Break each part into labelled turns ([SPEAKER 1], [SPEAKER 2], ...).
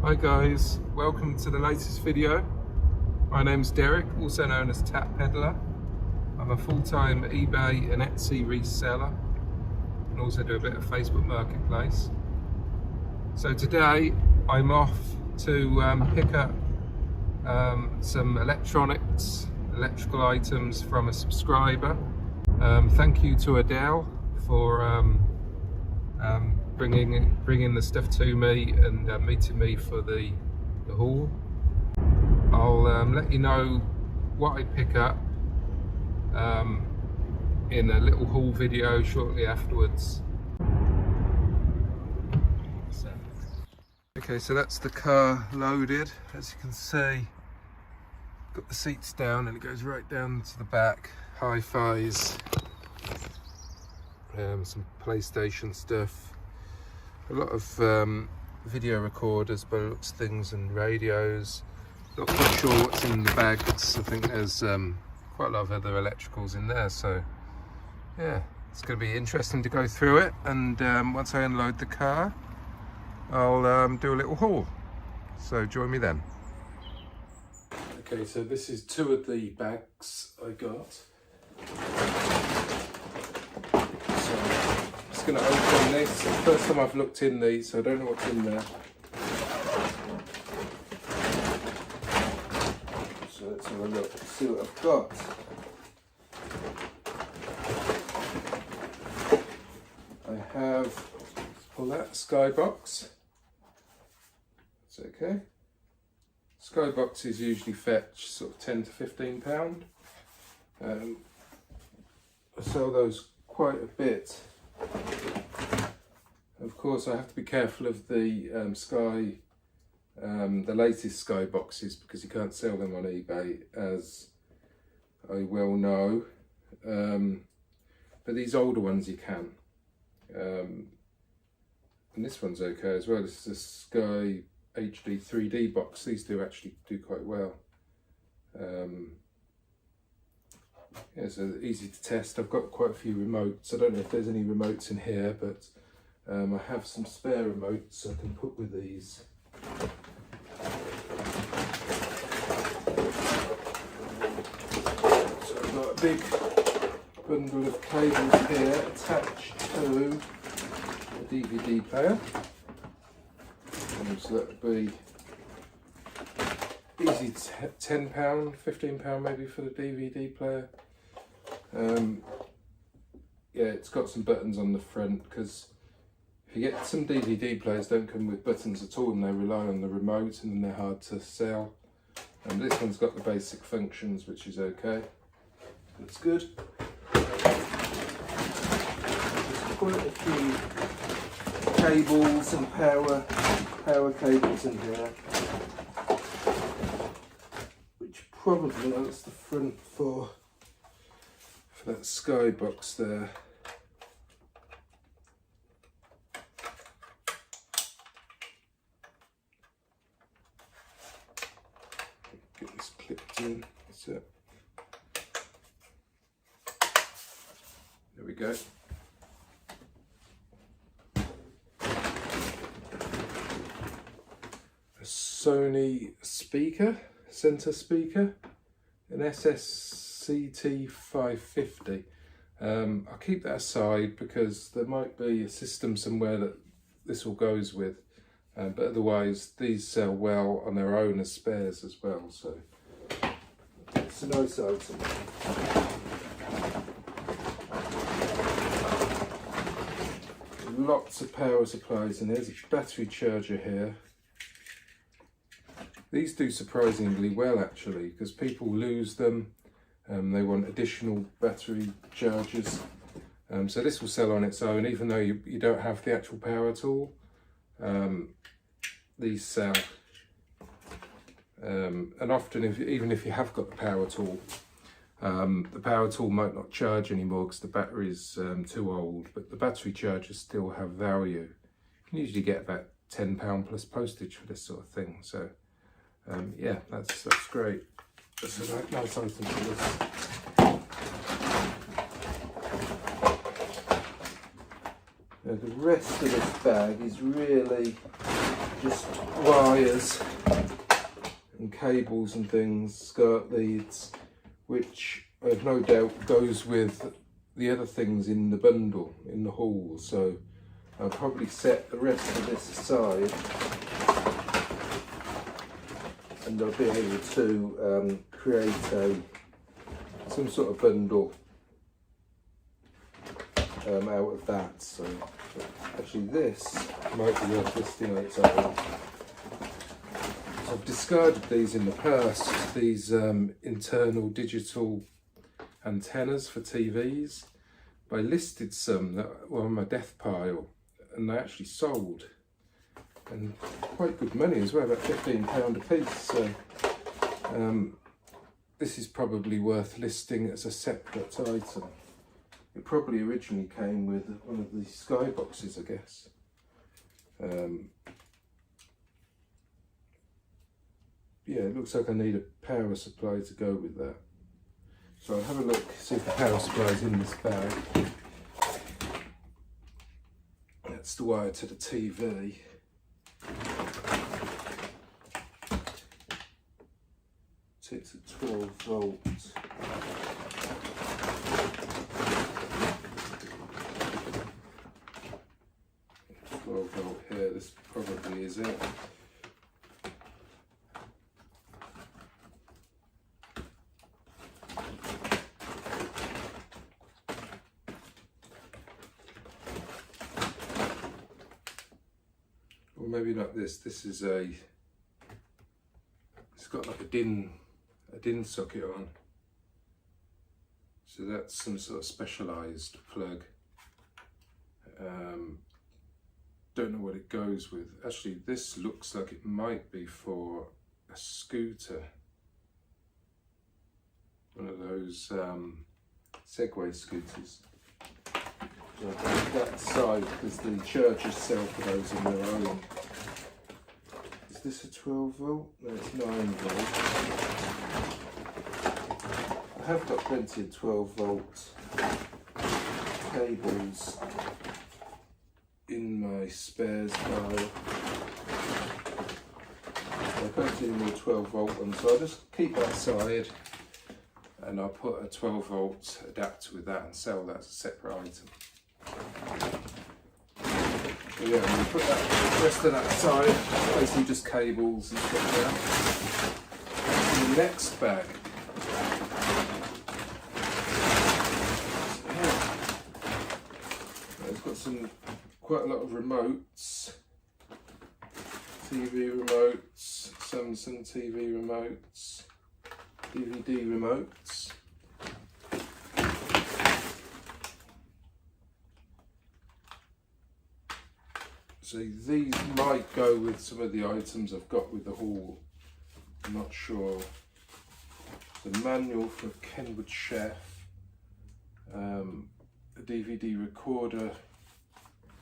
[SPEAKER 1] Hi guys, welcome to the latest video. My name's Derek, also known as Tap Peddler. I'm a full-time eBay and Etsy reseller and also do a bit of Facebook Marketplace. So today I'm off to pick up some electrical items from a subscriber. Thank you to Adele for bringing the stuff to me and meeting me for the haul. I'll let you know what I pick up in a little haul video shortly afterwards. Okay, so that's the car loaded. As you can see, got the seats down and it goes right down to the back. Hi-Fis, some PlayStation stuff, a lot of video recorders by the looks of things and radios. Not quite sure what's in the bag. I think there's quite a lot of other electricals in there, so yeah, it's going to be interesting to go through it. And once I unload the car, I'll do a little haul, so join me then. Okay, so this is two of the bags I got. So I'm just going to open this. First time I've looked in these, so I don't know what's in there. So let's have a look, see what I've got. I have, let's pull that, Skybox. It's okay. Skyboxes usually fetch sort of £10 to £15. I sell those quite a bit. Of course, I have to be careful of the the latest Skyboxes, because you can't sell them on eBay, as I well know. But these older ones you can. And this one's okay as well. This is a Sky HD 3D box. These do actually do quite well. Yeah, so easy to test. I've got quite a few remotes. I don't know if there's any remotes in here, but I have some spare remotes I can put with these. So I've got a big bundle of cables here attached to a DVD player. So that would be easy, £10, £15 maybe for the DVD player. Yeah, it's got some buttons on the front, because if you get some DVD players don't come with buttons at all and they rely on the remote, and then they're hard to sell. And this one's got the basic functions, which is okay. That's good. There's quite a few cables and power cables in here, which probably, that's the front for that Skybox there. Get this clipped in. That's it. There we go. Sony speaker, center speaker, an SSCT 550. I'll keep that aside because there might be a system somewhere that this all goes with, but otherwise these sell well on their own as spares as well, so it's a nice item. Lots of power supplies, and there's a battery charger here. These do surprisingly well actually, because people lose them. They want additional battery chargers. So this will sell on its own, even though you don't have the actual power tool. These sell. And often, even if you have got the power tool might not charge anymore because the battery's too old, but the battery chargers still have value. You can usually get about £10 plus postage for this sort of thing. So yeah, that's great. That's a nice item for this. Now the rest of this bag is really just wires and cables and things, skirt leads, which I've no doubt goes with the other things in the bundle, in the haul. So I'll probably set the rest of this aside, and I'll be able to create some sort of bundle out of that. So actually this might be worth listing on its own. So I've discarded these in the past, these internal digital antennas for TVs. But I listed some that were on my death pile, and they actually sold, and quite good money as well, about £15 a piece. So this is probably worth listing as a separate item. It probably originally came with one of the skyboxes, I guess. Yeah, it looks like I need a power supply to go with that. So I'll have a look, see if the power supply is in this bag. That's the wire to the TV. So it's a 12 volt. Here, this probably is it. Or maybe not this. This is it's got like a DIN socket on. So that's some sort of specialised plug. Don't know what it goes with. Actually, this looks like it might be for a scooter. One of those Segway scooters. So I'll put that side because the chargers sell for those on their own. Is this a 12 volt? No, it's 9 volt. I have got plenty of 12 volt cables in my spares pile. I can't see any more 12 volt ones, so I'll just keep that aside, and I'll put a 12 volt adapter with that and sell that as a separate item. So yeah, I'm going to put that rest of that aside, basically just cables and stuff there. In the next bag, it's got quite a lot of remotes, TV remotes, Samsung TV remotes, DVD remotes. So these might go with some of the items I've got with the haul, I'm not sure. The manual for Kenwood Chef, a DVD recorder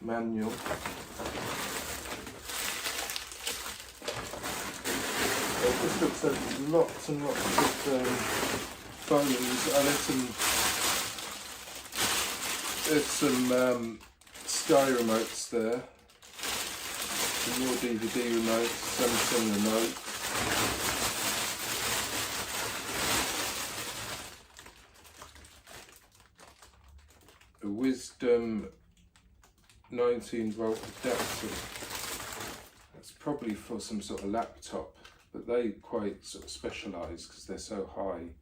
[SPEAKER 1] manual. This looks like there's lots and lots of phones. There's some Sky remotes there. Some more DVD remotes, Samsung remote. A Wisdom 19 volt adapter. That's probably for some sort of laptop, but they quite sort of specialise because they're so high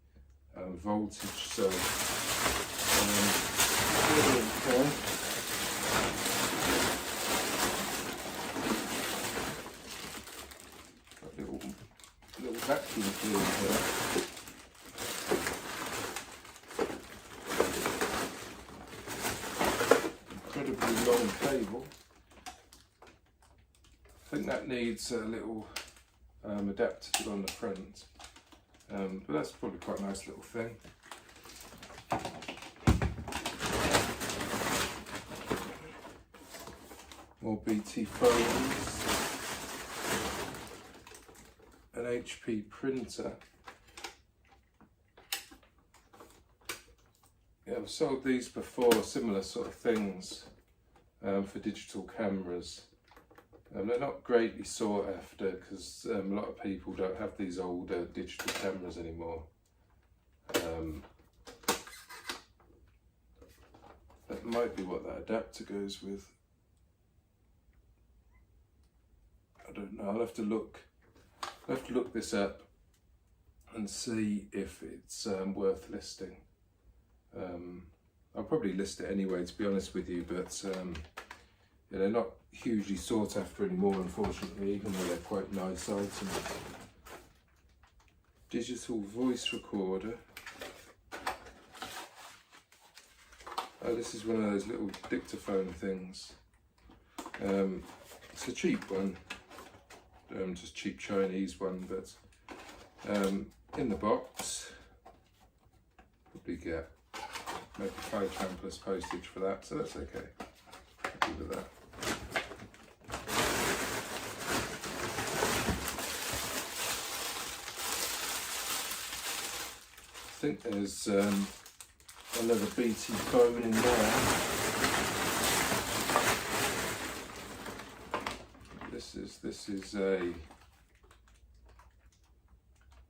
[SPEAKER 1] voltage. So okay. Got a little vacuum cleaner here. Incredibly long cable. I think that needs a little adapter to go on the front, but that's probably quite a nice little thing. More BT phones, an HP printer. Yeah, I've sold these before, similar sort of things. for digital cameras. They're not greatly sought after because a lot of people don't have these older digital cameras anymore. That might be what that adapter goes with. I don't know. I'll have to look this up and see if it's worth listing. I'll probably list it anyway, to be honest with you, but yeah, they're not hugely sought after anymore, unfortunately, even though they're quite nice items. Digital voice recorder. Oh, this is one of those little dictaphone things. It's a cheap one, just cheap Chinese one, but in the box, probably get maybe £5 plus postage for that, so that's okay. Happy with that. I think there's another BT phone in there. This is a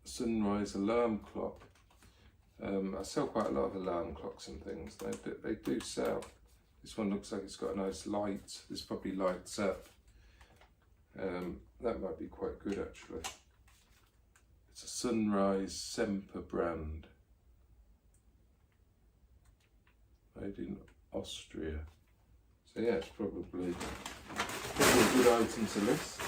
[SPEAKER 1] sunrise alarm clock. I sell quite a lot of alarm clocks and things. They do sell. This one looks like it's got a nice light. This probably lights up. That might be quite good actually. It's a Sunrise Semper brand. Made in Austria. So yeah, it's probably a good item to list.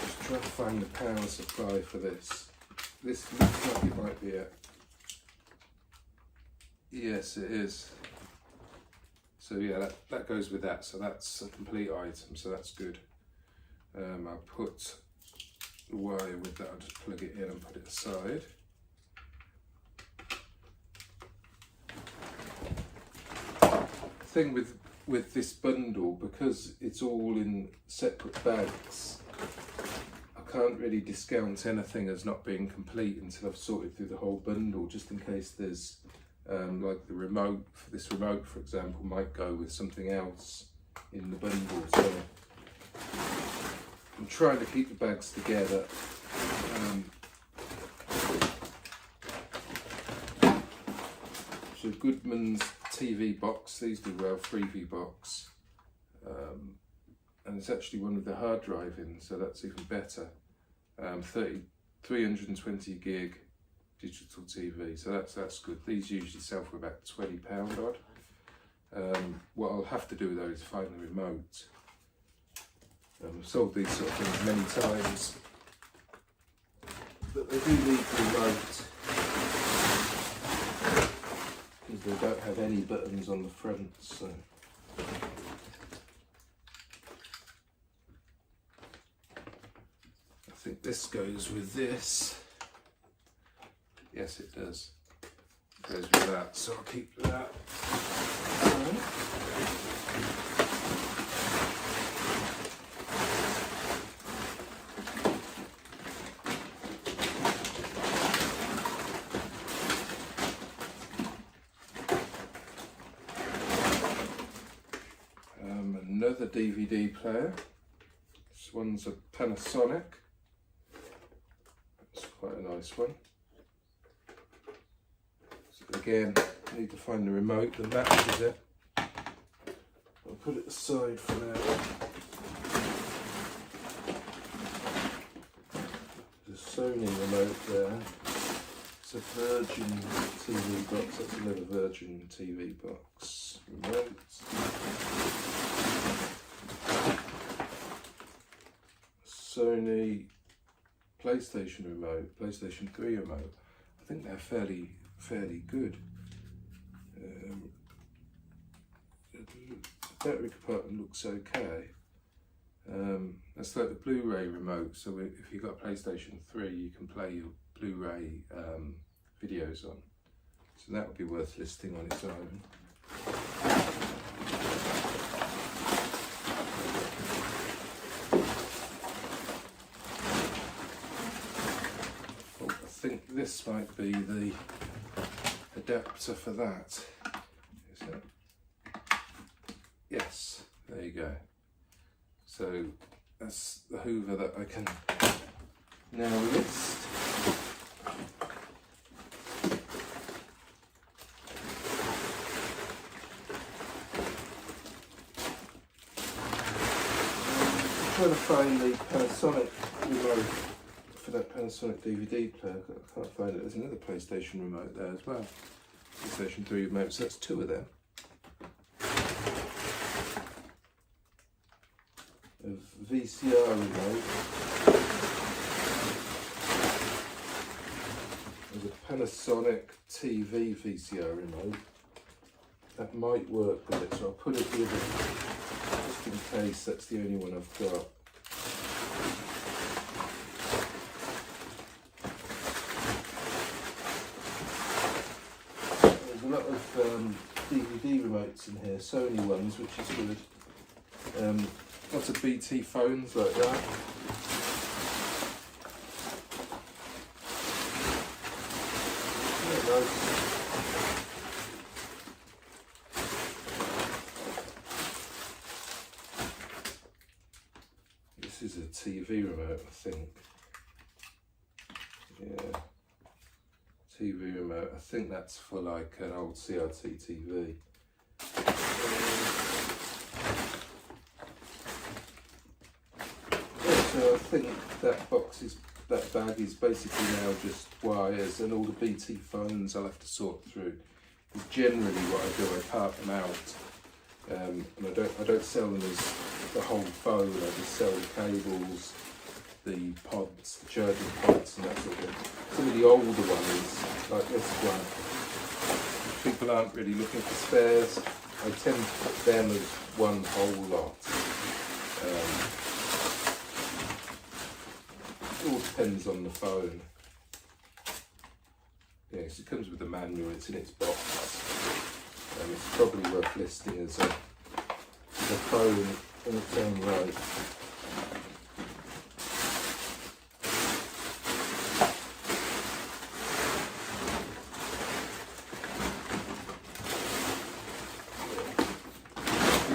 [SPEAKER 1] Just try to find the power supply for this. This looks like it might be it. Yes, it is. So yeah, that goes with that. So that's a complete item, so that's good. I'll put the wire with that, I'll just plug it in and put it aside. The thing with this bundle, because it's all in separate bags, I can't really discount anything as not being complete until I've sorted through the whole bundle, just in case there's like the remote, for this remote for example, might go with something else in the bundle. So I'm trying to keep the bags together. So Goodman's TV box, these do well, freebie box. And it's actually one with the hard drive in, so that's even better. 320 gig digital TV, so that's good. These usually sell for about £20 odd. What I'll have to do though is find the remote. I've sold these sort of things many times, but they do need the remote because they don't have any buttons on the front. So I think this goes with this. Yes, it does. It goes with that, so I'll keep that. Another DVD player. This one's a Panasonic. It's quite a nice one. So again, I need to find the remote that matches it. I'll put it aside for now. There's a Sony remote there. It's a Virgin TV box. That's another Virgin TV box remote. Sony PlayStation remote, PlayStation 3 remote. I think they're fairly good. The battery compartment looks okay. That's like the Blu-ray remote, so if you've got a PlayStation 3 you can play your Blu-ray videos on. So that would be worth listing on its own. this might be the adapter for that. Is it? Yes, there you go. So that's the Hoover that I can now list. I'm trying to find the Panasonic remote for that Panasonic DVD player. I can't find it. There's another PlayStation remote there as well. PlayStation 3 remote, so that's two of them. A VCR remote. There's a Panasonic TV VCR remote. That might work with it, so I'll put it with it just in case that's the only one I've got. There's a lot of DVD remotes in here, Sony ones, which is good. Lots of BT phones like that. Yeah, nice. This is a TV remote, I think. Yeah. TV remote. I think that's for like an old CRT TV. So I think that bag is basically now just wires, and all the BT phones I'll have to sort through. Generally what I do, I part them out, and I don't sell them as the whole phone. I just sell the cables, the pods, the charging pods and that sort of thing. Some of the older ones, like this one, people aren't really looking for spares. I tend to put them as one whole lot. It all depends on the phone. Yes, it comes with a manual, it's in its box. It's probably worth listing as a phone in its own right.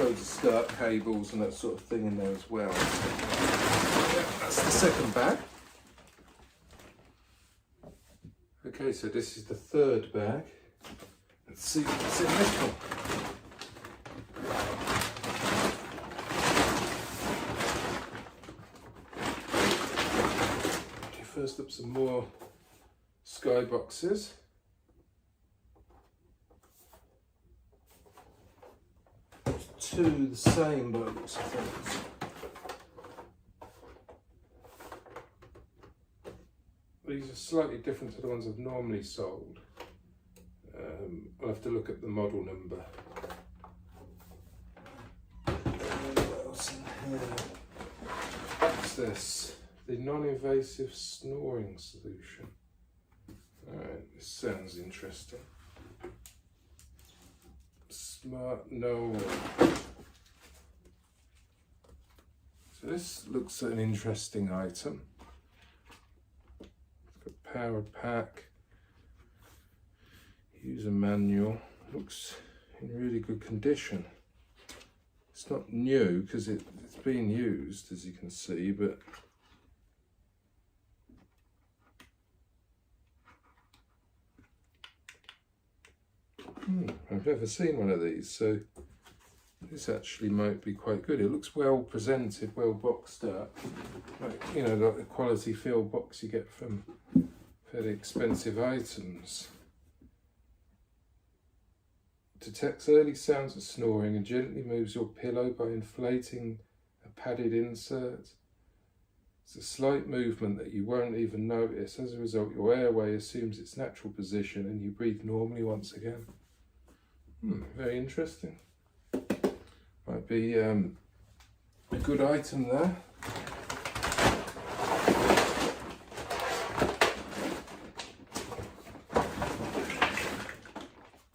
[SPEAKER 1] Loads of start cables and that sort of thing in there as well. Yeah, that's the second bag. Okay, so this is the third bag. Let's see what's in this one. Okay, first up some more skyboxes. Two the same by the looks of things. These are slightly different to the ones I've normally sold. I'll have to look at the model number. What else in here? What's this? The non-invasive snoring solution. Alright, this sounds interesting. Smart no. So this looks like an interesting item. Power pack, user manual, looks in really good condition. It's not new because it's been used, as you can see, but I've never seen one of these, so this actually might be quite good. It looks well presented, well boxed up, like, you know, like the quality field box you get from fairly expensive items. Detects early sounds of snoring and gently moves your pillow by inflating a padded insert. It's a slight movement that you won't even notice. As a result, your airway assumes its natural position and you breathe normally once again. Very interesting. Might be a good item there.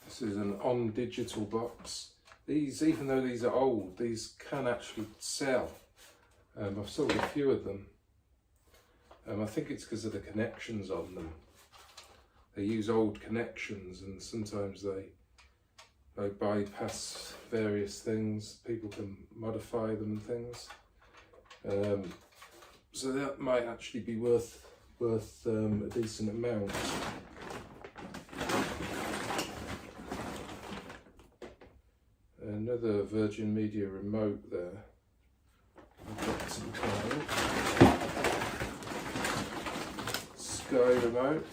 [SPEAKER 1] This is an on digital box. These, even though these are old, these can actually sell. I've sold a few of them. I think it's because of the connections on them. they use old connections, and sometimes they bypass various things. People can modify them and things. So that might actually be worth a decent amount. Another Virgin Media remote there. I've got some kind. Sky remote,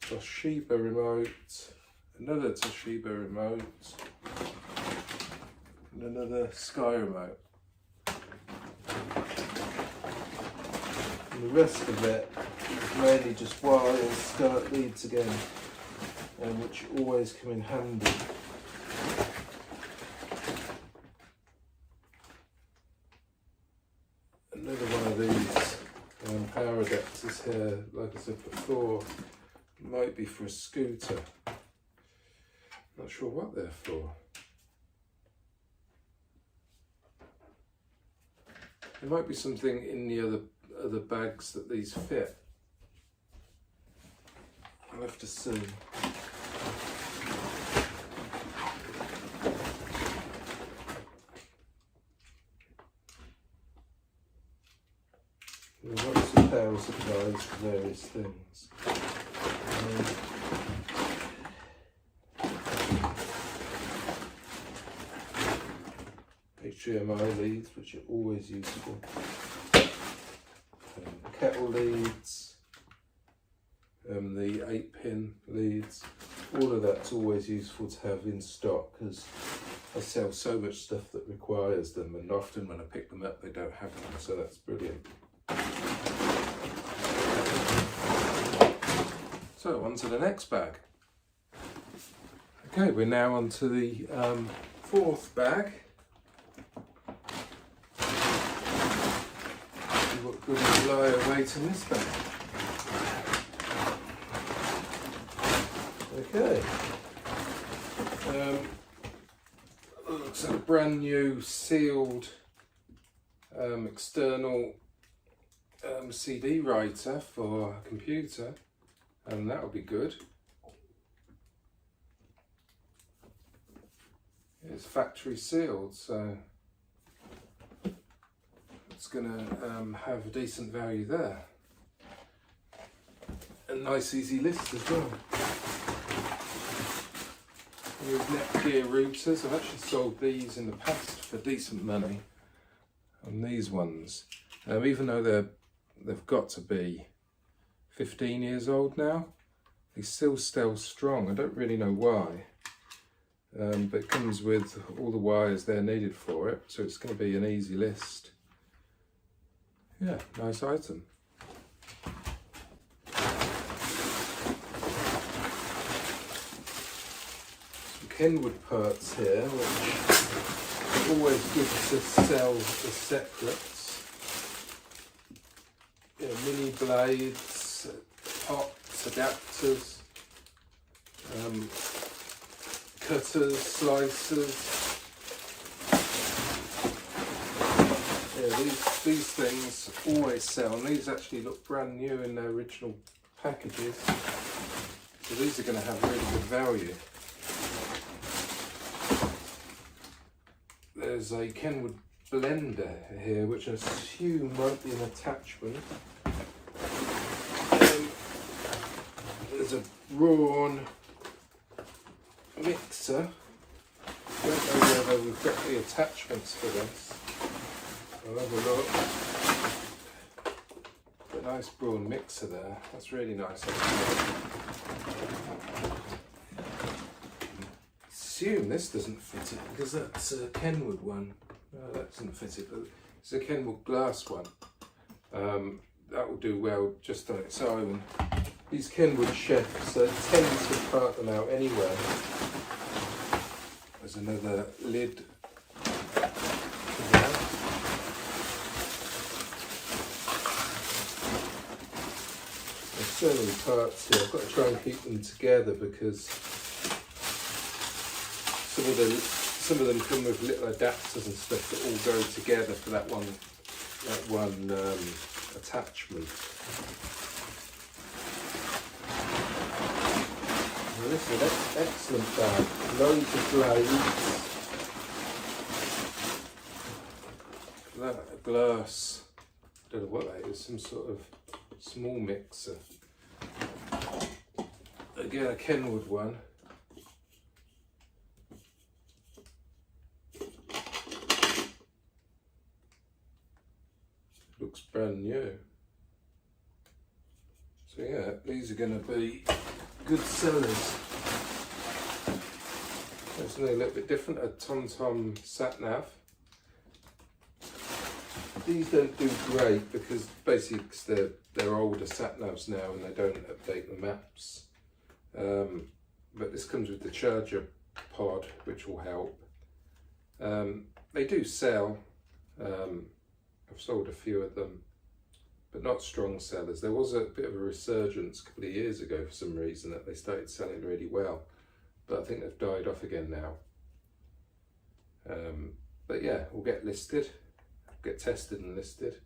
[SPEAKER 1] Toshiba remote, another Toshiba remote, and another Sky remote. And the rest of it is mainly just wire and skirt leads again, which always come in handy. Another one of these power adapters here, like I said before, might be for a scooter. Not sure what they're for. There might be something in the other bags that these fit. I'll have to see. Lots of power supplies for various things. HDMI leads, which are always useful. Kettle leads, the 8-pin leads, all of that's always useful to have in stock, because I sell so much stuff that requires them, and often when I pick them up they don't have them, so that's brilliant. So on to the next bag. Okay, we're now on to the fourth bag. See what good lie await in this bag. Okay. Looks like a brand new sealed external CD writer for a computer, and that will be good. It's factory sealed, so it's going to have a decent value there. A nice easy list as well. With Netgear routers, I've actually sold these in the past for decent money on these ones. Even though they've got to be 15 years old now, they still strong. I don't really know why, but it comes with all the wires they're needed for it, so it's going to be an easy list. Yeah, nice item. Some Kenwood parts here, which are always good to sell as separates. Yeah, mini blades, pots, adapters, cutters, slicers. Yeah, these things always sell, and these actually look brand new in their original packages. So these are going to have really good value. There's a Kenwood blender here, which I assume might be an attachment. There's a Braun mixer. I don't know whether we've got the attachments for this. I'll have a look. A nice Braun mixer there. That's really nice. Assume this doesn't fit it because that's a Kenwood one. No, that doesn't fit it, but it's a Kenwood glass one. That will do well just on its own. These Kenwood chefs, they tend to part them out anyway. There's another lid. There's so many parts here. I've got to try and keep them together because some of them come with little adapters and stuff that all go together for that one attachment. Well, this is an excellent bag. Loads of blades. That, a glass. Don't know what that is. Some sort of small mixer. Again, a Kenwood one. Looks brand new. So yeah, these are going to be good sellers. There's something a little bit different, a TomTom sat nav. These don't do great because basically they're older sat navs now and they don't update the maps. But this comes with the charger pod, which will help. They do sell. I've sold a few of them, but not strong sellers. There was a bit of a resurgence a couple of years ago for some reason that they started selling really well, but I think they've died off again now. But yeah, we'll get listed, get tested and listed.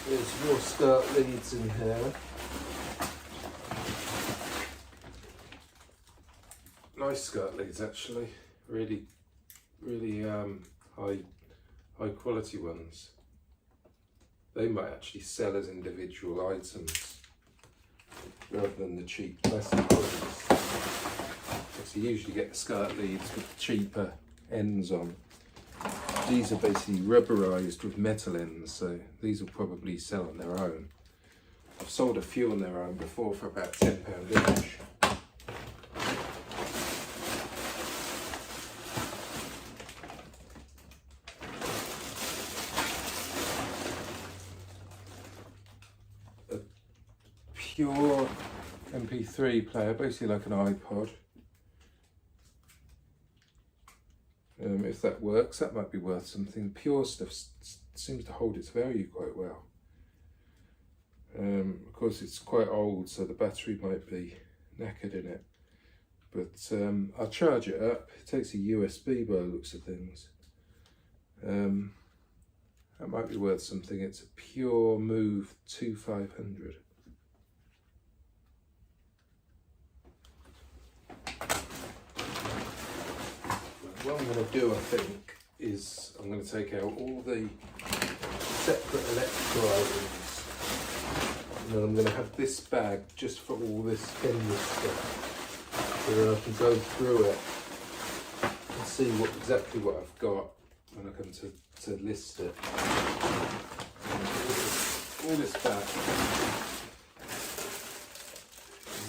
[SPEAKER 1] There's more skirt leads in here. Nice skirt leads actually, really high quality ones. They might actually sell as individual items rather than the cheap plastic ones. Because you usually get the skirt leads with cheaper ends on. These are basically rubberized with metal ends, so these will probably sell on their own. I've sold a few on their own before for about £10 each. Pure MP3 player, basically like an iPod. If that works, that might be worth something. Pure stuff seems to hold its value quite well. Of course, it's quite old, so the battery might be knackered in it. But I'll charge it up. It takes a USB by the looks of things. That might be worth something. It's a Pure Move 2500. What I'm going to do, I think, is I'm going to take out all the separate electrical items, and then I'm going to have this bag just for all this Kenwood stuff, so that I can go through it and see exactly what I've got when I come to list it. All this back.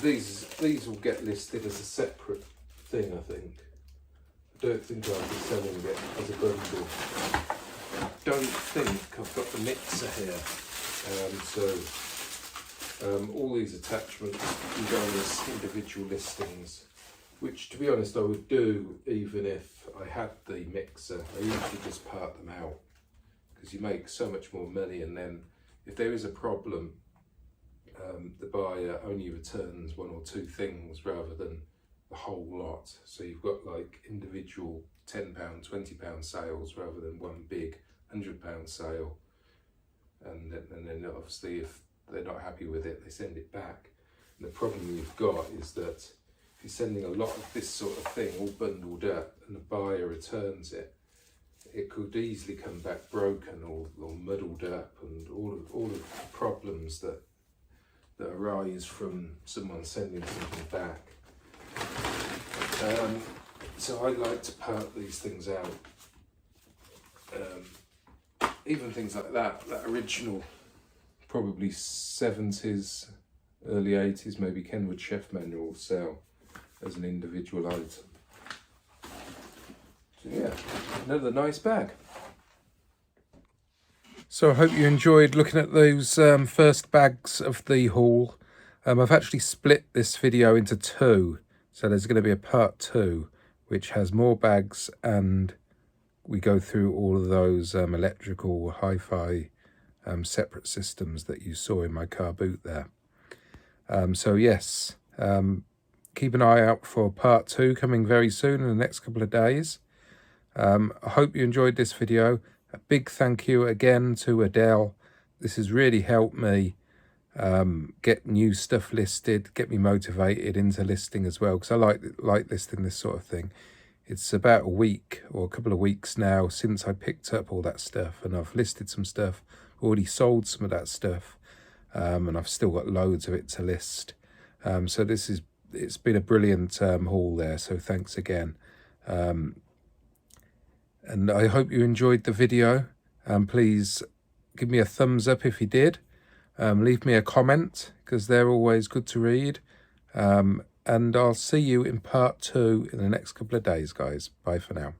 [SPEAKER 1] These will get listed as a separate thing, I think. I don't think I'll be selling it as a bundle. I don't think I've got the mixer here, so all these attachments can go as individual listings, which to be honest I would do even if I had the mixer. I usually just part them out because you make so much more money, and then if there is a problem, the buyer only returns one or two things rather than the whole lot. So you've got like individual £10, £20 sales rather than one big £100 sale. And then obviously if they're not happy with it, they send it back. And the problem you've got is that if you're sending a lot of this sort of thing all bundled up and the buyer returns it, it could easily come back broken or muddled up, and all of the problems that arise from someone sending something back. So I like to part these things out. Even things like that original, probably 70s, early 80s, maybe Kenwood Chef Manual sell as an individual item. So yeah, another nice bag. So I hope you enjoyed looking at those first bags of the haul. I've actually split this video into two. So there's going to be a part 2, which has more bags, and we go through all of those electrical hi-fi separate systems that you saw in my car boot there. So yes, keep an eye out for part 2 coming very soon in the next couple of days. I hope you enjoyed this video. A big thank you again to Adele. This has really helped me get new stuff listed, get me motivated into listing as well, because I like listing this sort of thing. It's about a week or a couple of weeks now since I picked up all that stuff, and I've listed some stuff, already sold some of that stuff, and I've still got loads of it to list. So it's been a brilliant haul there, so thanks again. And I hope you enjoyed the video. Please give me a thumbs up if you did. Leave me a comment, because they're always good to read. And I'll see you in part 2 in the next couple of days, guys. Bye for now.